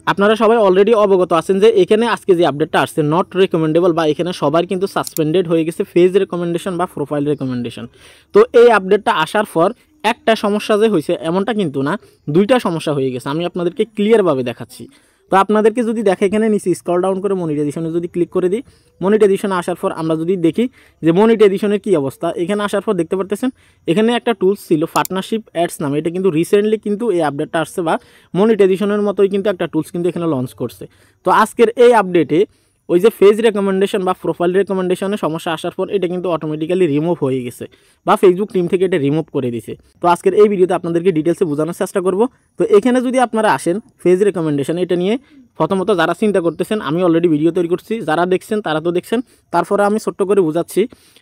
আপনারা সবাই অলরেডি অবগত আছেন যে এখানে আজকে যে আপডেটটা আসছে নট রেকমেন্ডেবল বা এখানে সবার কিন্তু সাসপেন্ডেড হয়ে গেছে পেজ রেকমেন্ডেশন বা প্রোফাইল রেকমেন্ডেশন। তো এই আপডেটটা আসার পর একটা সমস্যা যে হয়েছে এমনটা কিন্তু না, দুইটা সমস্যা হয়ে গেছে। আমি আপনাদেরকে ক্লিয়ারভাবে দেখাচ্ছি। তো আপনাদেরকে যদি দেখে এখানে নিচে স্ক্রল ডাউন করে মনিটাইজেশনে যদি ক্লিক করে দিই, মনিটাইজেশনে আসার পর আমরা যদি দেখি যে মনিটাইজেশনের কী অবস্থা, এখানে আসার পর দেখতে পারতেছেন এখানে একটা টুলস ছিল পার্টনারশিপ অ্যাডস নামে, এটা কিন্তু রিসেন্টলি কিন্তু এই আপডেটটা আসছে বা মনিটাইজেশনের মতোই কিন্তু একটা টুলস কিন্তু এখানে লঞ্চ করছে। তো আজকের এই আপডেটে ওই যে পেজ রেকমেন্ডেশন বা প্রোফাইল রেকমেন্ডেশনের সমস্যা আসার পর এটা কিন্তু অটোমেটিক্যালি রিমুভ হয়ে গেছে বা ফেসবুক টিম থেকে এটা রিমুভ করে দিছে। তো আজকের এই ভিডিওতে আপনাদেরকে ডিটেলসে বোঝানোর চেষ্টা করব। তো এখানে যদি আপনারা আসেন পেজ রেকমেন্ডেশন, এটা নিয়ে প্রথমত যারা চিন্তা করতেছেন আমি অলরেডি ভিডিও তৈরি করছি, যারা দেখছেন তারা তো দেখছেন, তারপরে আমি ছোট্ট করে বোঝাচ্ছি।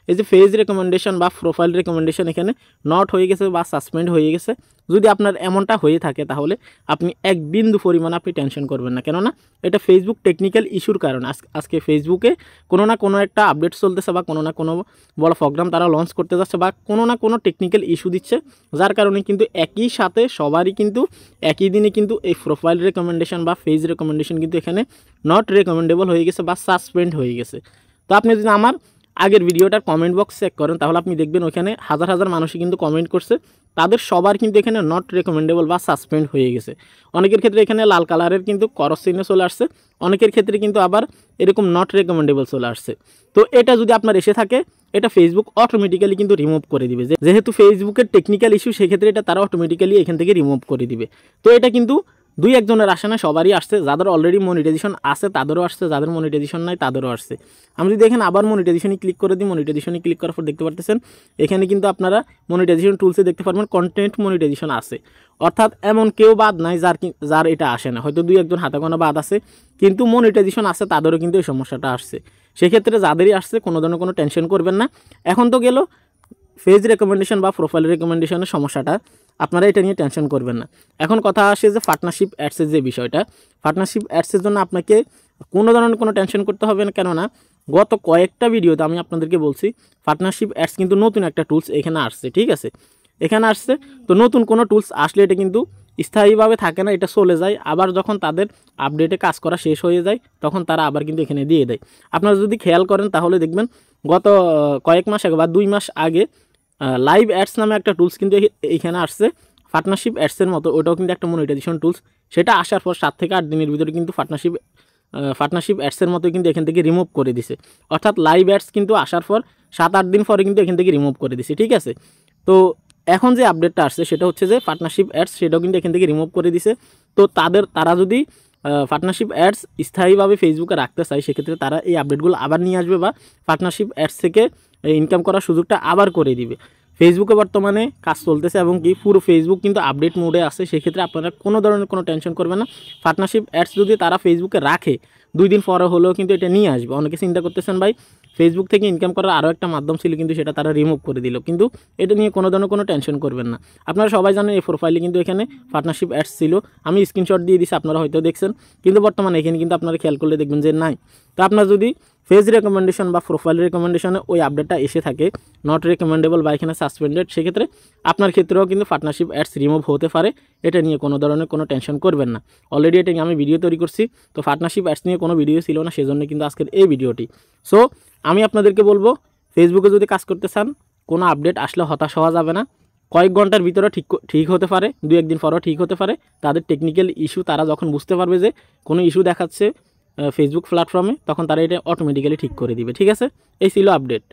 এই যে পেজ রেকমেন্ডেশন বা প্রোফাইল রেকমেন্ডেশন এখানে নট হয়ে গেছে বা সাসপেন্ড হয়ে গেছে, যদি আপনার এমনটা হয়ে থাকে তাহলে আপনি এক বিন্দু পরিমাণ আপনি টেনশন করবেন না, কেননা এটা ফেসবুক টেকনিক্যাল ইস্যুর কারণে। আজকে ফেসবুকে কোনো না কোনো একটা আপডেট চলতেছে বা কোনো না কোনো বড় প্রোগ্রাম তারা লঞ্চ করতে যাচ্ছে বা কোনো না কোনো টেকনিক্যাল ইস্যু দিচ্ছে, যার কারণে কিন্তু একই সাথে সবারই কিন্তু একই দিনে কিন্তু এই প্রোফাইল রেকমেন্ডেশন বা পেজ রেকমেন্ডেশন কিন্তু এখানে নট রেকমেন্ডেবল হয়ে গেছে বা সাসপেন্ড হয়ে গেছে। তো আপনি যদি আমার আগের ভিডিওটার কমেন্ট বক্স চেক করেন তাহলে আপনি দেখবেন ওইখানে হাজার হাজার মানুষই কিন্তু কমেন্ট করছে, তাদের সবার কিন্তু এখানে নট রেকমেন্ডেবল বা সাসপেন্ড হয়ে গেছে। অনেকের ক্ষেত্রে এখানে লাল কালারের কিন্তু ক্রস চিহ্ন চলে আসছে, অনেকের ক্ষেত্রে কিন্তু আবার এরকম নট রেকমেন্ডেবল চলে আসছে। তো এটা যদি আপনার এসে থাকে এটা ফেসবুক অটোমেটিক্যালি কিন্তু রিমুভ করে দিবে, যেহেতু ফেসবুকের টেকনিক্যাল ইস্যু সেক্ষেত্রে এটা তারা অটোমেটিক্যালি এখান থেকে রিমুভ করে দিবে। তো এটা কিন্তু দুই একজনের আসে না, সবারই আসছে, যাদের অলরেডি মনিটাইজেশন আছে তাদেরও আসছে, যাদের মনিটাইজেশন নাই তাদেরও আসছে। আমি যদি দেখেন আবার মনিটাইজেশনে ক্লিক করে দিই, মনিটাইজেশনে ক্লিক করার পর দেখতে পারতেছেন এখানে কিন্তু আপনারা মনিটাইজেশন টুলসে দেখতে পারবেন কন্টেন্ট মনিটাইজেশন আছে, অর্থাৎ এমন কেউ বাদ নাই যার এটা আসে না, হয়তো দুই একজন হাতে গোনা বাদ আছে, কিন্তু মনিটাইজেশন আছে তাদেরও কিন্তু এই সমস্যাটা আসছে। সেক্ষেত্রে যাদেরই আসছে কোনো ধরনের কোনো টেনশন করবেন না। এখন তো গেল পেজ রেকমেন্ডেশন বা প্রোফাইল রেকমেন্ডেশনের সমস্যাটা, আপনারা এটা নিয়ে টেনশন করবেন না। এখন কথা আসে যে পার্টনারশিপ অ্যাডসের যে বিষয়টা, পার্টনারশিপ অ্যাডসের জন্য আপনাকে কোনো ধরনের কোনো টেনশন করতে হবে না, কেননা গত কয়েকটা ভিডিওতে আমি আপনাদেরকে বলছি পার্টনারশিপ অ্যাডস কিন্তু নতুন একটা টুলস এখানে আসছে, ঠিক আছে, এখানে আসছে। তো নতুন কোনো টুলস আসলে এটা কিন্তু স্থায়ীভাবে থাকে না, এটা চলে যায়, আবার যখন তাদের আপডেটে কাজ করা শেষ হয়ে যায় তখন তারা আবার কিন্তু এখানে দিয়ে দেয়। আপনারা যদি খেয়াল করেন তাহলে দেখবেন গত কয়েক মাস আগে বা 2 মাস আগে লাইভ অ্যাডস নামে একটা টুলস কিন্তু এইখানে আসছে পার্টনারশিপ অ্যাডসের মতো, ওটাও কিন্তু একটা মনিটাইজেশন টুলস। সেটা আসার পর 7 থেকে 8 দিনের ভিতরে কিন্তু পার্টনারশিপ অ্যাডসের মতো কিন্তু এখান থেকে রিমুভ করে দিছে, অর্থাৎ লাইভ অ্যাডস কিন্তু আসার পর 7-8 দিন পরে কিন্তু এখান থেকে রিমুভ করে দিছে, ঠিক আছে। তো এখন যে আপডেটটা আসছে সেটা হচ্ছে যে পার্টনারশিপ অ্যাডস সেটাও কিন্তু এখান থেকে রিমুভ করে দিছে। তো তারা যদি পার্টনারশিপ অ্যাডস স্থায়ীভাবে ফেসবুকে রাখতে চায় সেক্ষেত্রে তারা এই আপডেটগুলো আবার নিয়ে আসবে বা পার্টনারশিপ অ্যাডস থেকে ইনকাম করার সুযোগটা আবার করে দিবে। ফেসবুকে বর্তমানে কাজ চলতেছে এবং কি পুরো ফেসবুক কিন্তু আপডেট মোডে আছে, সেক্ষেত্রে আপনারা কোনো ধরনের কোনো টেনশন করবেন না। পার্টনারশিপ অ্যাডস যদি তারা ফেসবুকে রাখে 2 দিন পরে হলেও কিন্তু এটা নিয়ে আসবে। অনেকে চিন্তা করতেছেন ভাই ফেসবুক থেকে ইনকাম করার আরও একটা মাধ্যম ছিল কিন্তু সেটা তারা রিমুভ করে দিল, কিন্তু এটা নিয়ে কোনো ধরনের কোনো টেনশন করবেন না। আপনারা সবাই জানেন এই প্রোফাইলে কিন্তু এখানে পার্টনারশিপ অ্যাডস ছিল, আমি স্ক্রিনশট দিয়ে দিচ্ছি, আপনারা হয়তো দেখছেন, কিন্তু বর্তমানে এখানে কিন্তু আপনারা খেয়াল করলে দেখবেন যে নাই। তো আপনার যদি পেজ রেকমেন্ডেশন বা প্রোফাইল রেকমেন্ডেশনে ওই আপডেটটা এসে থাকে নট রেকমেন্ডেবল বা এখানে সাসপেন্ডেড, সেক্ষেত্রে আপনার ক্ষেত্রেও কিন্তু পার্টনারশিপ অ্যাডস রিমুভ হতে পারে, এটা নিয়ে কোনো ধরনের কোনো টেনশন করবেন না। অলরেডি এটা নিয়ে আমি ভিডিও তৈরি করছি, তো পার্টনারশিপ অ্যাডস নিয়ে কোনো ভিডিও ছিল না, সেজন্য কিন্তু আজকের এই ভিডিওটি। সো আমি আপনাদেরকে বলবো ফেসবুকে যদি কাজ করতে চান কোনো আপডেট আসলে হতাশ হওয়া যাবে না, কয়েক ঘন্টার ভিতরে ঠিক হতে পারে, 2-1 দিন পরেও ঠিক হতে পারে। তাদের টেকনিক্যাল ইস্যু তারা যখন বুঝতে পারবে যে কোনো ইস্যু দেখাচ্ছে ফেসবুক প্ল্যাটফর্মে, তখন তারা এটা অটোমেটিক্যালি ঠিক করে দিবে, ঠিক আছে। এই ছিল আপডেট।